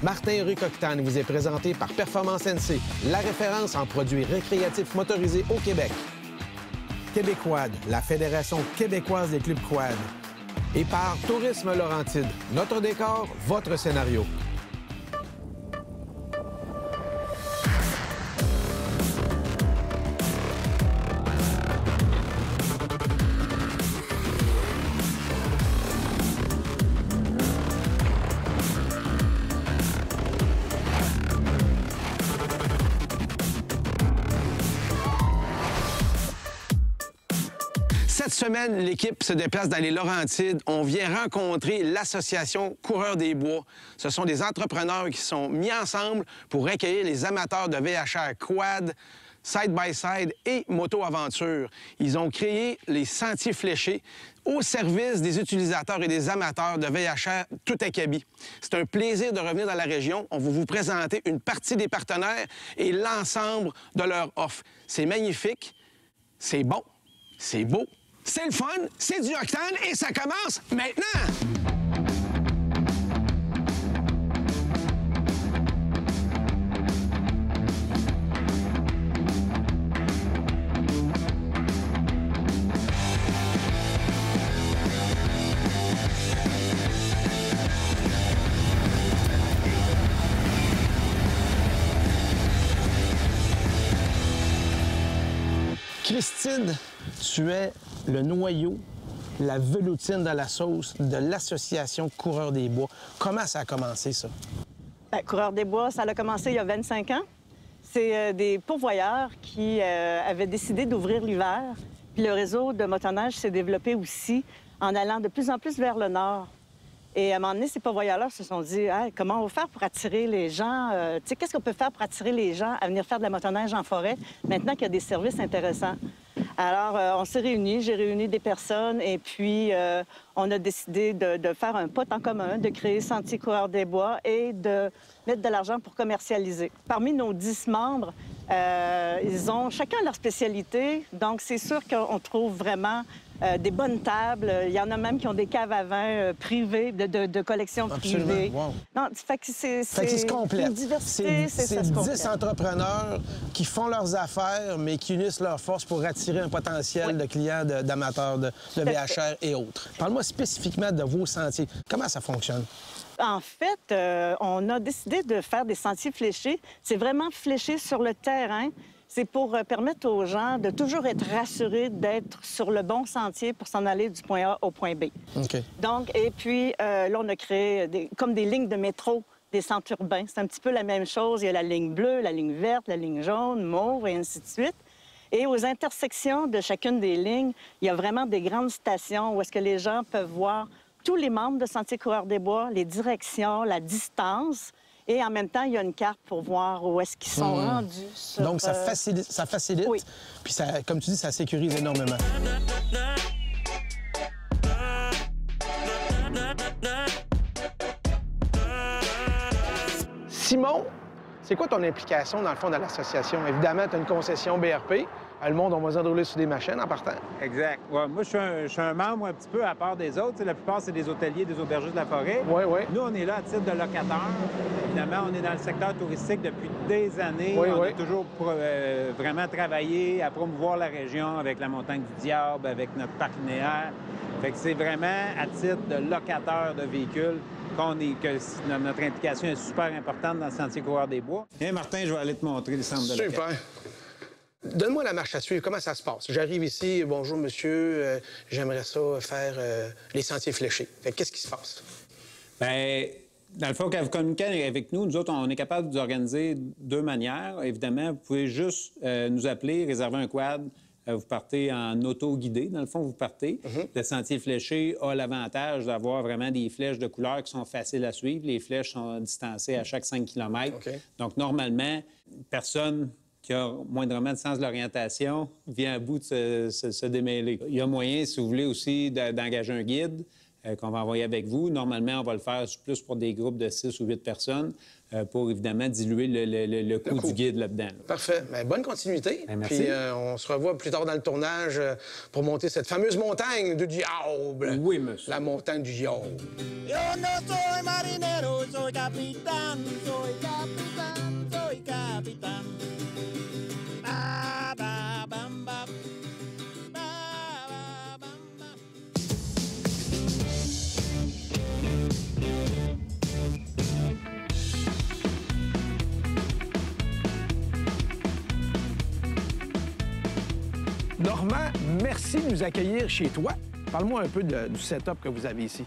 Martin Rucoctane vous est présenté par Performance NC, la référence en produits récréatifs motorisés au Québec. Québéquad, la Fédération québécoise des clubs quad. Et par Tourisme Laurentide, notre décor, votre scénario. Cette semaine, l'équipe se déplace dans les Laurentides. On vient rencontrer l'association Coureurs des Bois. Ce sont des entrepreneurs qui sont mis ensemble pour accueillir les amateurs de VHR quad, side-by-side et moto-aventure. Ils ont créé les Sentiers Fléchés au service des utilisateurs et des amateurs de VHR tout acabit. C'est un plaisir de revenir dans la région. On va vous présenter une partie des partenaires et l'ensemble de leur offre. C'est magnifique, c'est bon, c'est beau. C'est le fun, c'est du octane et ça commence maintenant! Christine, tu es le noyau, la veloutine dans la sauce de l'association Coureurs des Bois. Comment ça a commencé, ça? Bien, Coureurs des Bois, ça a commencé il y a 25 ans. C'est des pourvoyeurs qui avaient décidé d'ouvrir l'hiver. Puis le réseau de motoneige s'est développé aussi en allant de plus en plus vers le nord. Et à un moment donné, ces pourvoyeurs-là se sont dit hey, comment on va faire pour attirer les gens? Tu sais, qu'est-ce qu'on peut faire pour attirer les gens à venir faire de la motoneige en forêt maintenant qu'il y a des services intéressants? Alors, on s'est réunis, j'ai réuni des personnes et puis on a décidé de faire un pot en commun, de créer Sentiers Coureurs des Bois et de mettre de l'argent pour commercialiser. Parmi nos 10 membres, ils ont chacun leur spécialité, donc c'est sûr qu'on trouve vraiment des bonnes tables. Il y en a même qui ont des caves à vin privées, de collections privées. Wow. Non, fait que c'est se complète. Une diversité, c'est 10 entrepreneurs qui font leurs affaires, mais qui unissent leurs forces pour attirer un potentiel de clients, d'amateurs de VHR et autres. Parle-moi spécifiquement de vos sentiers. Comment ça fonctionne? En fait, on a décidé de faire des sentiers fléchés. C'est vraiment fléché sur le terrain. C'est pour permettre aux gens de toujours être rassurés d'être sur le bon sentier pour s'en aller du point A au point B. OK. Donc, et puis, là, on a créé comme des lignes de métro, des centres urbains. C'est un petit peu la même chose. Il y a la ligne bleue, la ligne verte, la ligne jaune, mauve et ainsi de suite. Et aux intersections de chacune des lignes, il y a vraiment des grandes stations où est-ce que les gens peuvent voir tous les membres de Sentiers Coureurs des Bois, les directions, la distance. Et en même temps, il y a une carte pour voir où est-ce qu'ils sont rendus. Sur, donc, ça facilite. Oui. Puis, ça, comme tu dis, ça sécurise énormément. Simon, c'est quoi ton implication, dans le fond, dans l'association? Évidemment, tu as une concession BRP. Le monde, on va s'enrouler sur des machines en partant. Exact. Ouais, moi, je suis un membre un petit peu à part des autres. T'sais, la plupart, c'est des hôteliers, des aubergistes de la forêt. Oui, oui. Nous, on est là à titre de locateur. Évidemment, on est dans le secteur touristique depuis des années. Oui, on oui. a toujours vraiment travaillé à promouvoir la région avec la Montagne du Diable, avec notre parc linéaire. Fait que c'est vraiment à titre de locateur de véhicules que notre implication est super importante dans le Sentier Coureurs des Bois. Viens, Martin, je vais aller te montrer les centres de location. Super. Donne-moi la marche à suivre. Comment ça se passe? J'arrive ici, bonjour monsieur, j'aimerais ça faire les sentiers fléchés. Qu'est-ce qui se passe? Bien, dans le fond, quand vous communiquez avec nous, nous autres, on est capable d'organiser deux manières. Évidemment, vous pouvez juste nous appeler, réserver un quad. Vous partez en auto-guidé. Dans le fond, vous partez. Le sentier fléché a l'avantage d'avoir vraiment des flèches de couleur qui sont faciles à suivre. Les flèches sont distancées à chaque 5 km. Okay. Donc, normalement, personne qui a moindrement de sens de l'orientation vient à bout de se démêler. Il y a moyen, si vous voulez, aussi d'engager un guide. qu'on va envoyer avec vous. Normalement, on va le faire plus pour des groupes de 6 ou 8 personnes pour, évidemment, diluer le coût du guide là-dedans. Là. Parfait. Bien, bonne continuité. Merci. Puis on se revoit plus tard dans le tournage pour monter cette fameuse montagne du diable. Oui, monsieur. La montagne du diable. Yo no soy marinero, soy capitán, soy capitán, soy capitán. Ba, ba, bam, bam. Ba, ba, bam, bam. Normand, merci de nous accueillir chez toi. Parle-moi un peu du setup que vous avez ici.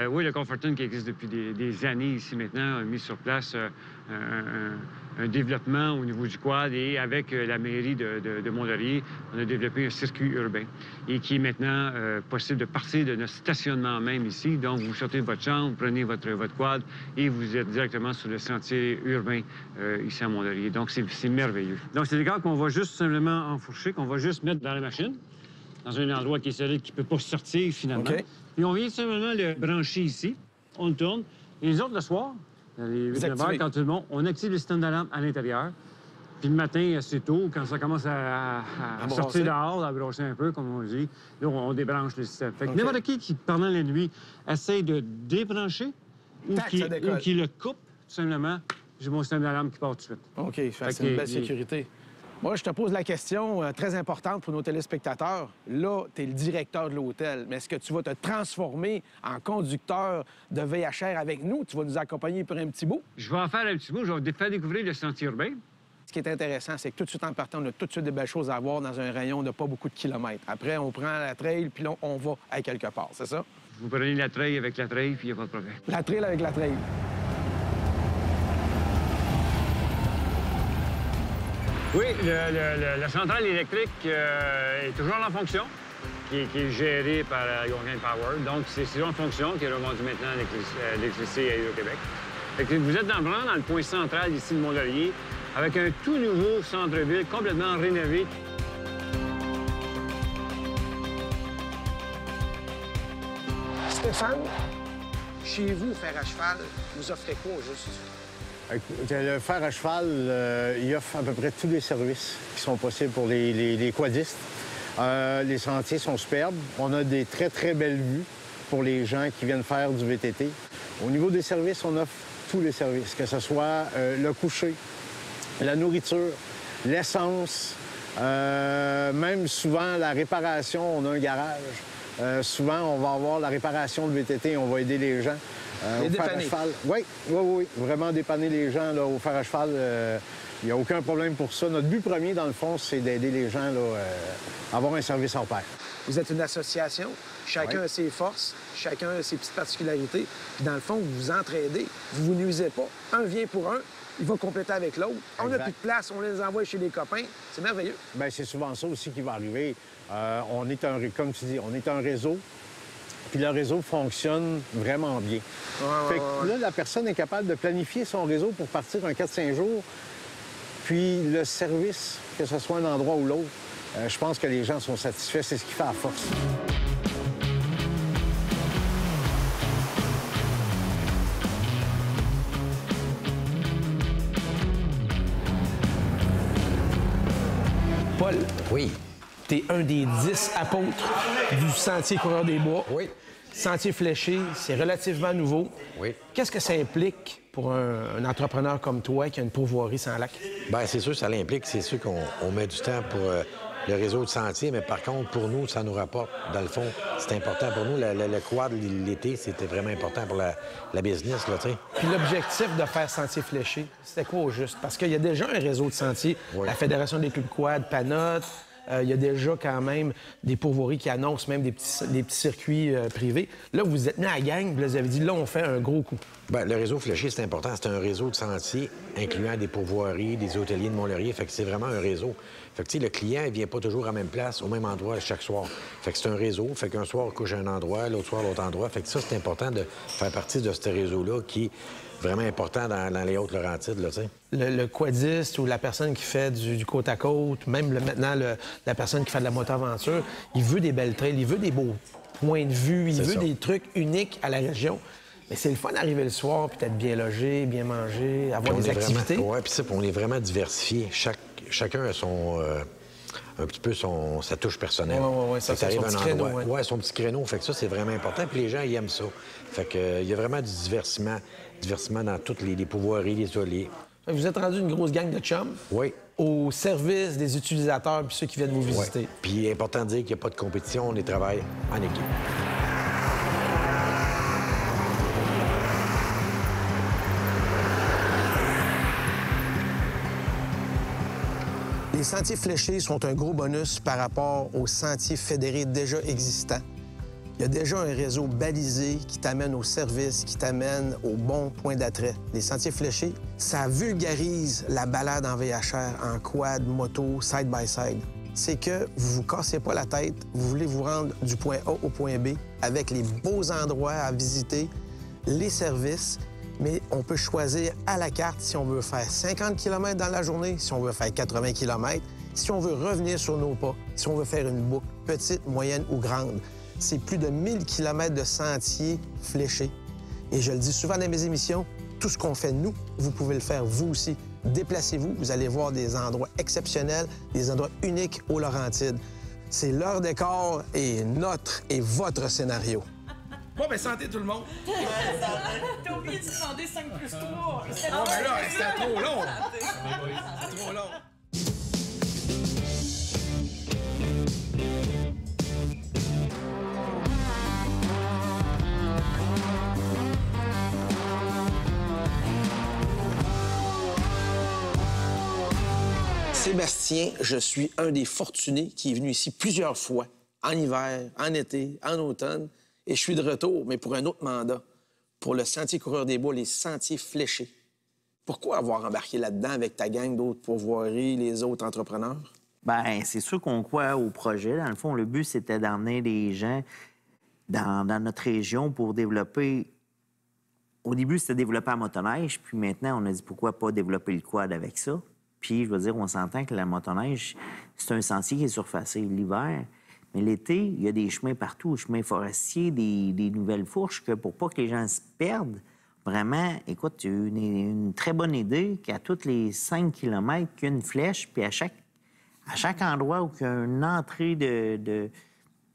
Oui, le Comforton qui existe depuis des années ici maintenant a mis sur place un développement au niveau du quad et avec la mairie de Mont-Laurier, on a développé un circuit urbain et qui est maintenant possible de partir de notre stationnement même ici. Donc, vous sortez de votre chambre, vous prenez votre quad et vous êtes directement sur le sentier urbain ici à Mont-Laurier. Donc, c'est merveilleux. Donc, c'est des gars qu'on va juste simplement enfourcher, qu'on va juste mettre dans la machine, dans un endroit qui est solide, qui ne peut pas sortir finalement. OK. Et on vient simplement le brancher ici, on le tourne. Et les autres, le soir, les 8 heures, quand tout le monde, on active le système d'alarme à l'intérieur. Puis le matin, assez tôt, quand ça commence à sortir dehors, à brosser un peu, comme on dit, là, on débranche le système. Fait que n'importe qui, pendant la nuit, essaye de débrancher ou qui le coupe, tout simplement, j'ai mon système d'alarme qui part tout de suite. OK, c'est une belle sécurité. Moi, je te pose la question très importante pour nos téléspectateurs. Là, tu es le directeur de l'hôtel, mais est-ce que tu vas te transformer en conducteur de VHR avec nous? Tu vas nous accompagner pour un petit bout? Je vais en faire un petit bout. Je vais faire découvrir le sentier urbain. Ce qui est intéressant, c'est que tout de suite en partant, on a tout de suite des belles choses à voir dans un rayon de pas beaucoup de kilomètres. Après, on prend la trail, puis là, on va à quelque part, c'est ça? Vous prenez la trail avec la trail, puis il n'y a pas de problème. La trail avec la trail. Oui, la centrale électrique est toujours en fonction, qui est gérée par Algonquin Power. Donc, c'est toujours en fonction, qui est revendu maintenant à l'électricité à Hydro-Québec. Fait que vous êtes vraiment dans le point central ici de Mont-Laurier, avec un tout nouveau centre-ville complètement rénové. Stéphane, chez vous, fer à cheval, vous offrez quoi, juste? Le fer à cheval, il offre à peu près tous les services qui sont possibles pour les quadistes. Les sentiers sont superbes. On a des très, très belles vues pour les gens qui viennent faire du VTT. Au niveau des services, on offre tous les services, que ce soit le coucher, la nourriture, l'essence, même souvent la réparation. On a un garage. Souvent, on va avoir la réparation de VTT, on va aider les gens. Les au fer à cheval. Oui. Vraiment dépanner les gens là, au fer à cheval. Il n'y a aucun problème pour ça. Notre but premier, dans le fond, c'est d'aider les gens là, à avoir un service hors pair. Vous êtes une association, chacun a ses forces, chacun a ses petites particularités. Puis dans le fond, vous vous entraidez, vous vous nuisez pas. Un vient pour un, il va compléter avec l'autre. On n'a plus de place, on les envoie chez les copains. C'est merveilleux. Bien, c'est souvent ça aussi qui va arriver. Comme tu dis, on est un réseau. Puis le réseau fonctionne vraiment bien. Fait que là, la personne est capable de planifier son réseau pour partir un 4-5 jours. Puis le service, que ce soit un endroit ou l'autre, je pense que les gens sont satisfaits. C'est ce qui fait la force. Paul. Oui. T'es un des 10 apôtres du Sentier Coureur des Bois. Oui. Sentier fléché, c'est relativement nouveau. Oui. Qu'est-ce que ça implique pour un entrepreneur comme toi qui a une pourvoirie sans lac? Bien, c'est sûr, ça l'implique. C'est sûr qu'on met du temps pour le réseau de sentiers, mais par contre, pour nous, ça nous rapporte. Dans le fond, c'est important pour nous. Le quad, l'été, c'était vraiment important pour la business, là, tu sais. Puis l'objectif de faire Sentier fléché, c'était quoi au juste? Parce qu'il y a déjà un réseau de sentiers. Oui. La Fédération des clubs quad, PANOT. Il y a déjà quand même des pourvoiries qui annoncent même des petits circuits privés. Là, vous êtes mis à la gang, vous avez dit, là, on fait un gros coup. Bien, le réseau fléché, c'est important. C'est un réseau de sentiers incluant des pourvoiries, des hôteliers de Mont-Laurier. Fait que c'est vraiment un réseau. Fait que, tu sais, le client, il vient pas toujours à la même place, au même endroit chaque soir. Fait que c'est un réseau. Fait qu'un soir, il couche à un endroit, l'autre soir, l'autre endroit. Fait que ça, c'est important de faire partie de ce réseau-là qui vraiment important dans les Hautes-Laurentides, là, tu sais. Le quadiste ou la personne qui fait du côte à côte, même maintenant la personne qui fait de la moto-aventure, il veut des belles trails, il veut des beaux points de vue, il veut des trucs uniques à la région. Mais c'est le fun d'arriver le soir, puis d'être bien logé, bien mangé, avoir des activités. Oui, puis on est vraiment diversifié. Chacun a son... un petit peu sa touche personnelle. Oui, ça, c'est son petit créneau. Oui, son petit créneau. Fait que ça, c'est vraiment important. Puis les gens, ils aiment ça. Fait que il y a vraiment du divertissement dans toutes les pouvoiries, les ateliers. Vous êtes rendu une grosse gang de chums? Oui. Au service des utilisateurs puis ceux qui viennent vous visiter. Oui. Puis il est important de dire qu'il n'y a pas de compétition, on travaille en équipe. Les sentiers fléchés sont un gros bonus par rapport aux sentiers fédérés déjà existants. Il y a déjà un réseau balisé qui t'amène au service, qui t'amène au bon point d'attrait. Les sentiers fléchés, ça vulgarise la balade en VHR, en quad, moto, side-by-side. C'est que vous vous cassez pas la tête, vous voulez vous rendre du point A au point B avec les beaux endroits à visiter, les services, mais on peut choisir à la carte si on veut faire 50 km dans la journée, si on veut faire 80 km, si on veut revenir sur nos pas, si on veut faire une boucle petite, moyenne ou grande. C'est plus de 1000 km de sentiers fléchés. Et je le dis souvent dans mes émissions, tout ce qu'on fait nous, vous pouvez le faire vous aussi. Déplacez-vous, vous allez voir des endroits exceptionnels, des endroits uniques aux Laurentides. C'est leur décor et notre et votre scénario. Bon, ben santé tout le monde! T'as oublié de demander 5 plus 3! Ah, ben là, c'était trop long! C'était trop long! Sébastien, je suis un des fortunés qui est venu ici plusieurs fois, en hiver, en été, en automne, et je suis de retour, mais pour un autre mandat, pour le Sentier Coureur des Bois, les sentiers fléchés. Pourquoi avoir embarqué là-dedans avec ta gang d'autres pourvoiries, les autres entrepreneurs? Bien, c'est sûr qu'on croit au projet. Dans le fond, le but, c'était d'emmener des gens dans notre région pour développer... Au début, c'était développer la motoneige, puis maintenant, on a dit pourquoi pas développer le quad avec ça. Puis, je veux dire, on s'entend que la motoneige, c'est un sentier qui est surfacé l'hiver. Mais l'été, il y a des chemins partout, chemins forestiers, des nouvelles fourches, que pour pas que les gens se perdent, vraiment, écoute, il y a une très bonne idée qu'à tous les 5 km, qu'il y a une flèche, puis à chaque endroit où il y a une entrée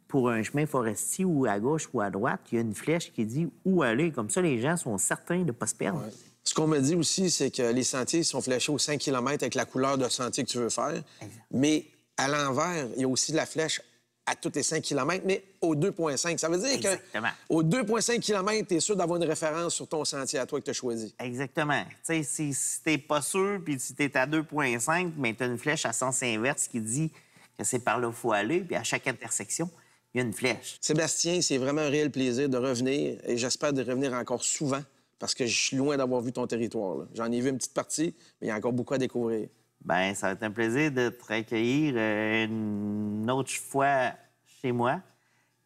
pour un chemin forestier, ou à gauche ou à droite, il y a une flèche qui dit où aller. Comme ça, les gens sont certains de ne pas se perdre. Ouais. Ce qu'on me dit aussi, c'est que les sentiers sont fléchés aux 5 km avec la couleur de sentier que tu veux faire. Exact. Mais à l'envers, il y a aussi de la flèche à tous les 5 km, mais au 2,5. Ça veut dire qu'au 2,5 km, tu es sûr d'avoir une référence sur ton sentier à toi que tu as choisi. Exactement. Tu sais, si t'es pas sûr, puis si t'es à 2,5, mais tu as une flèche à sens inverse qui dit que c'est par là qu'il faut aller, puis à chaque intersection, il y a une flèche. Sébastien, c'est vraiment un réel plaisir de revenir, et j'espère de revenir encore souvent, parce que je suis loin d'avoir vu ton territoire. J'en ai vu une petite partie, mais il y a encore beaucoup à découvrir. Bien, ça va être un plaisir de te recueillir une autre fois chez moi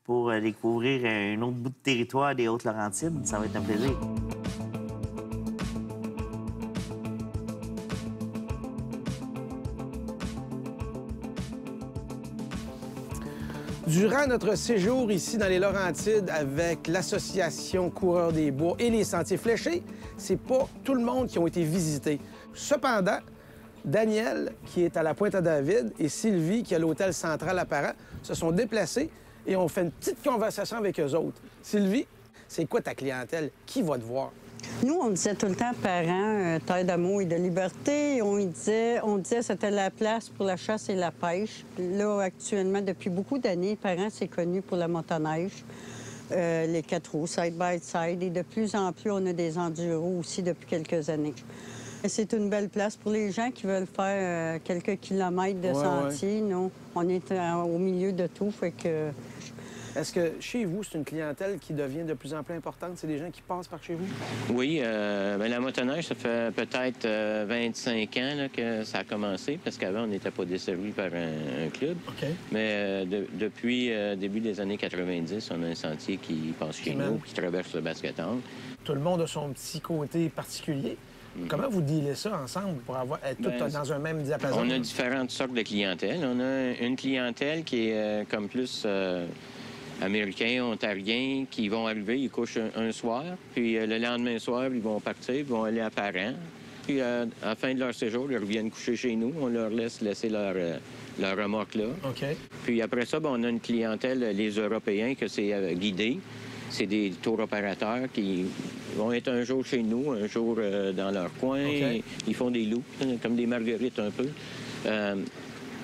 pour découvrir un autre bout de territoire des Hautes-Laurentides. Ça va être un plaisir. Durant notre séjour ici dans les Laurentides avec l'Association Coureurs des Bois et les Sentiers Fléchés, c'est pas tout le monde qui ont été visités. Cependant, Daniel, qui est à la Pointe-à-David, et Sylvie, qui est à l'Hôtel Central à Parent, se sont déplacés et ont fait une petite conversation avec eux autres. Sylvie, c'est quoi ta clientèle? Qui va te voir? Nous, on disait tout le temps Parent, terre d'amour et de liberté. On disait que c'était la place pour la chasse et la pêche. Là, actuellement, depuis beaucoup d'années, Parent, c'est connu pour la motoneige, les 4 roues, side-by-side. Et de plus en plus, on a des enduros aussi depuis quelques années. C'est une belle place pour les gens qui veulent faire quelques kilomètres de sentiers. Nous, on est au milieu de tout, fait que... Est-ce que chez vous, c'est une clientèle qui devient de plus en plus importante? C'est des gens qui passent par chez vous? Oui. Bien, la motoneige, ça fait peut-être 25 ans là, que ça a commencé, parce qu'avant, on n'était pas desservi par un club. OK. Mais depuis début des années 90, on a un sentier qui passe chez nous, qui traverse le Basket-Angle. Tout le monde a son petit côté particulier. Comment vous dealez ça ensemble pour être tous dans un même diapason? On a différentes sortes de clientèle. On a une clientèle qui est comme plus américains, ontariens, qui vont arriver, ils couchent un soir, puis le lendemain soir, ils vont partir, ils vont aller à Parent. Puis à la fin de leur séjour, ils reviennent coucher chez nous. On leur laisser leur remorque là. OK. Puis après ça, on a une clientèle, les Européens, que c'est guidé. C'est des tour opérateurs qui vont être un jour chez nous, un jour dans leur coin. Okay. Ils font des loops, comme des marguerites un peu.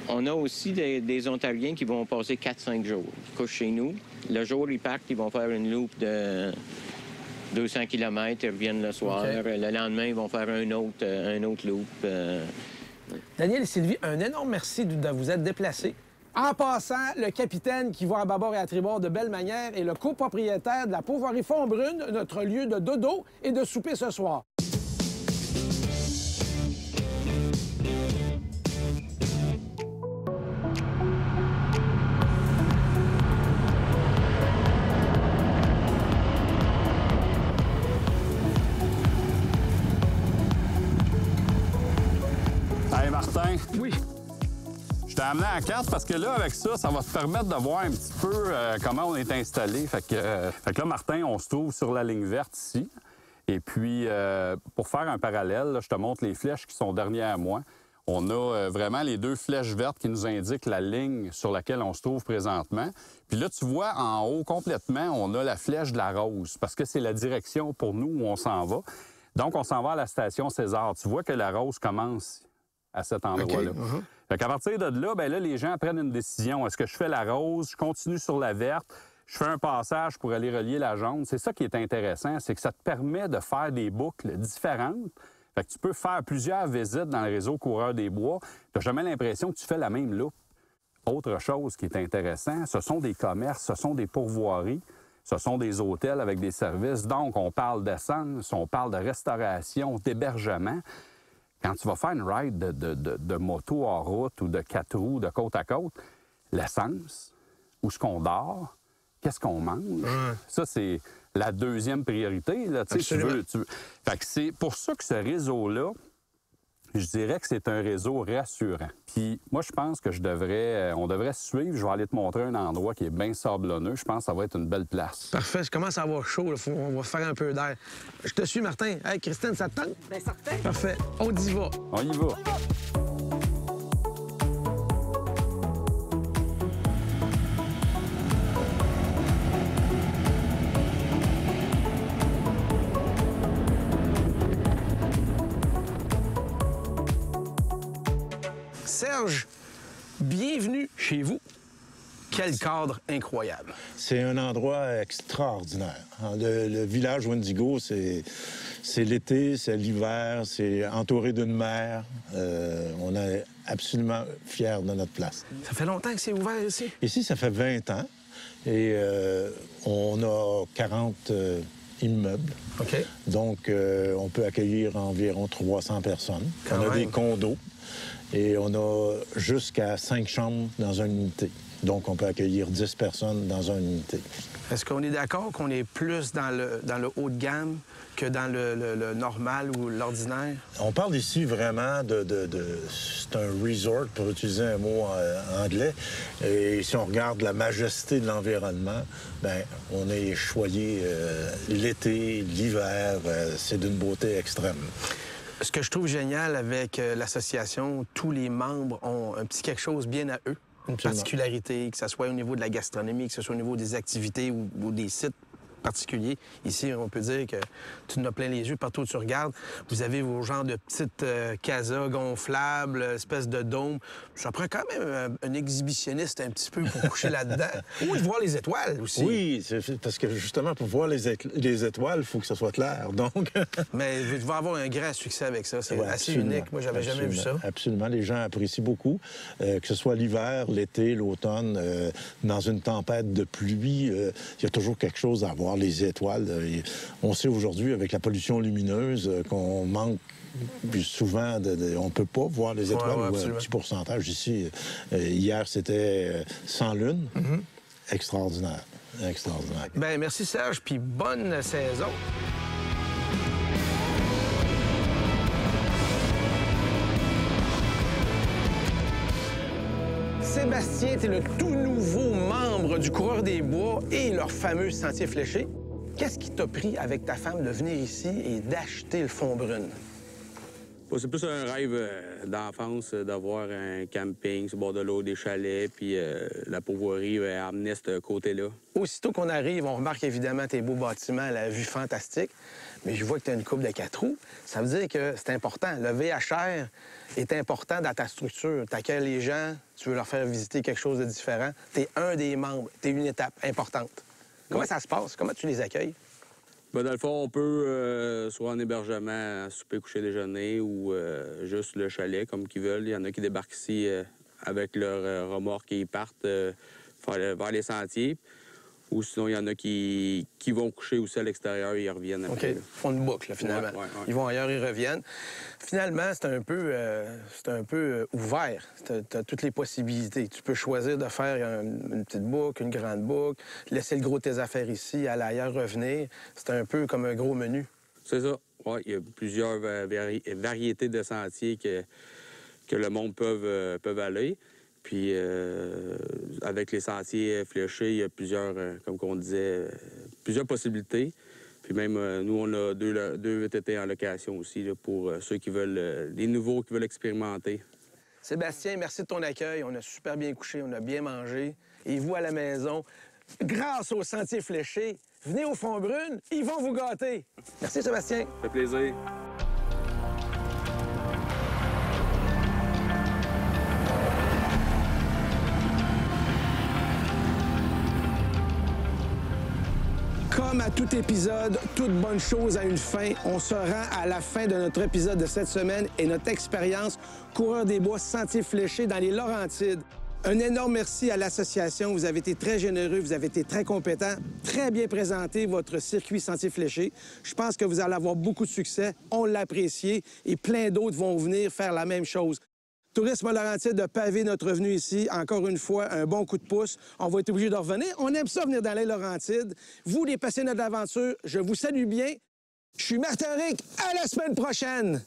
On a aussi des Ontariens qui vont passer 4-5 jours. Ils couchent chez nous. Le jour, ils partent, ils vont faire une loop de 200 km, ils reviennent le soir. Okay. Le lendemain, ils vont faire un autre loop. Daniel et Sylvie, un énorme merci de vous être déplacés. En passant, le capitaine qui va à bâbord et à tribord de belle manière est le copropriétaire de la Pourvoirie Font-Brune, notre lieu de dodo et de souper ce soir. Hey Martin. Oui. Je t'ai amené à la carte parce que là, avec ça, ça va te permettre de voir un petit peu comment on est installé. Fait que là, Martin, on se trouve sur la ligne verte ici. Et puis, pour faire un parallèle, là, je te montre les flèches qui sont derrière moi. On a vraiment les deux flèches vertes qui nous indiquent la ligne sur laquelle on se trouve présentement. Puis là, tu vois, en haut, complètement, on a la flèche de la rose parce que c'est la direction pour nous où on s'en va. Donc, on s'en va à la station César. Tu vois que la rose commence à cet endroit-là. Okay. Uh-huh. Fait qu'à partir de là, bien là, les gens prennent une décision. Est-ce que je fais la rose, je continue sur la verte, je fais un passage pour aller relier la jaune? C'est ça qui est intéressant, c'est que ça te permet de faire des boucles différentes. Fait que tu peux faire plusieurs visites dans le réseau Coureurs des Bois. Tu n'as jamais l'impression que tu fais la même loupe. Autre chose qui est intéressant, ce sont des commerces, ce sont des pourvoiries, ce sont des hôtels avec des services. Donc, on parle d'essence, on parle de restauration, d'hébergement. Quand tu vas faire une ride de moto en route ou de 4 roues de côte à côte, l'essence, où est-ce qu'on dort, qu'est-ce qu'on mange, ça, c'est la deuxième priorité. Là, tu veux. Fait que c'est pour ça que ce réseau-là, je dirais que c'est un réseau rassurant. Puis moi, je pense que on devrait se suivre. Je vais aller te montrer un endroit qui est bien sablonneux. Je pense que ça va être une belle place. Parfait. Je commence à avoir chaud. On va faire un peu d'air. Je te suis, Martin. Hey, Christine, ça te tente? Bien, certain. Parfait. On y va. On y va. Serge, bienvenue chez vous. Quel cadre incroyable. C'est un endroit extraordinaire. Le village Wendigo, c'est l'été, c'est l'hiver, c'est entouré d'une mer. On est absolument fiers de notre place. Ça fait longtemps que c'est ouvert ici? Ici, ça fait 20 ans. Et on a 40 immeubles. OK. Donc, on peut accueillir environ 300 personnes. Quand on a même. des condos. Et on a jusqu'à 5 chambres dans une unité. Donc, on peut accueillir 10 personnes dans une unité. Est-ce qu'on est d'accord qu'on est plus dans le haut de gamme que dans le normal ou l'ordinaire? On parle ici vraiment c'est un resort, pour utiliser un mot anglais. Et si on regarde la majesté de l'environnement, bien, on est choyé l'été, l'hiver. C'est d'une beauté extrême. Ce que je trouve génial avec l'association, tous les membres ont un petit quelque chose bien à eux, une particularité, que ce soit au niveau de la gastronomie, que ce soit au niveau des activités ou des sites particuliers. Ici, on peut dire que tu en as plein les yeux partout où tu regardes. Vous avez vos genres de petites casas gonflables, espèces de dômes. Ça prend quand même un exhibitionniste un petit peu pour coucher là-dedans. Ou de voir les étoiles aussi. Oui, parce que justement, pour voir les étoiles, il faut que ça soit clair. Donc... Mais vous devez avoir un grand succès avec ça. C'est assez unique. Moi, j'avais jamais vu ça. Absolument. Les gens apprécient beaucoup. Que ce soit l'hiver, l'été, l'automne, dans une tempête de pluie, il y a toujours quelque chose à voir. Les étoiles. On sait aujourd'hui, avec la pollution lumineuse, qu'on manque souvent on ne peut pas voir les étoiles, ou un petit pourcentage. Ici, hier, c'était sans lune. Extraordinaire. Extraordinaire. Bien, merci Serge, puis bonne saison. Sébastien, tu es le tout nouveau membre du Coureur des Bois et leur fameux sentier fléché. Qu'est-ce qui t'a pris avec ta femme de venir ici et d'acheter le Fond-Brune? C'est plus un rêve d'enfance d'avoir un camping sur le bord de l'eau, des chalets, puis la pourvoirie amenait ce côté-là. Aussitôt qu'on arrive, on remarque évidemment tes beaux bâtiments, la vue fantastique, mais je vois que tu as une coupe de 4 roues. Ça veut dire que c'est important. Le VHR est important dans ta structure. Tu accueilles les gens, tu veux leur faire visiter quelque chose de différent. Tu es un des membres, tu es une étape importante. Comment ça se passe? Comment tu les accueilles? Dans le fond, on peut soit en hébergement, souper, coucher, déjeuner ou juste le chalet, comme qu'ils veulent. Il y en a qui débarquent ici avec leur remorque et ils partent vers les sentiers. Ou sinon, il y en a qui vont coucher aussi à l'extérieur et ils reviennent après. OK. Ils font une boucle, là, finalement. Ouais. Ils vont ailleurs, ils reviennent. Finalement, c'est un peu ouvert. Tu as toutes les possibilités. Tu peux choisir de faire une petite boucle, une grande boucle, laisser le gros de tes affaires ici, aller ailleurs, revenir. C'est un peu comme un gros menu. C'est ça. Oui, il y a plusieurs variétés de sentiers que le monde peut aller. Puis, avec les sentiers fléchés, il y a plusieurs, comme on disait, plusieurs possibilités. Puis même, nous, on a deux VTT en location aussi, là, pour ceux qui veulent, les nouveaux qui veulent expérimenter. Sébastien, merci de ton accueil. On a super bien couché, on a bien mangé. Et vous, à la maison, grâce aux sentiers fléchés, venez au Fond-Brune, ils vont vous gâter. Merci, Sébastien. Ça fait plaisir. Comme à tout épisode, toute bonne chose a une fin. On se rend à la fin de notre épisode de cette semaine et notre expérience Coureur des Bois Sentier Fléché dans les Laurentides. Un énorme merci à l'association. Vous avez été très généreux, vous avez été très compétents, très bien présenté votre circuit Sentier Fléché. Je pense que vous allez avoir beaucoup de succès. On l'a apprécié et plein d'autres vont venir faire la même chose. Tourisme Laurentide de paver notre venue ici. Encore une fois, un bon coup de pouce. On va être obligé de revenir. On aime ça venir dans les Laurentides. Vous, les passionnés d'aventure, je vous salue bien. Je suis Martin Rick. À la semaine prochaine!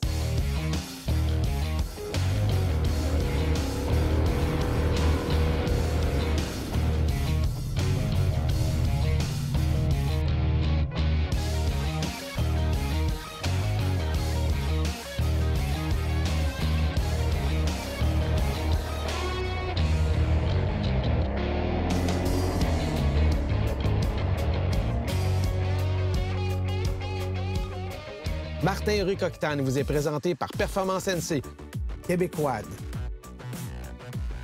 Martin Ruc Octane vous est présenté par Performance NC, Québécoise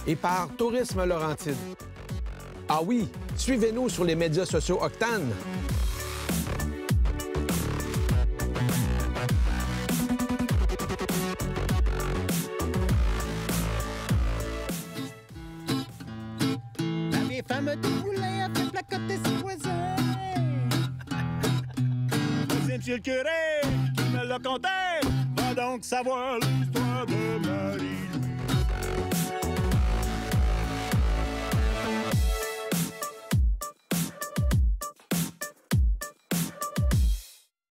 et par Tourisme Laurentide. Ah oui, suivez-nous sur les médias sociaux Octane. La vieille femme de poulet a fait placoter ses voisins. C'est monsieur le curé qui me l'a conté. Va donc savoir l'histoire de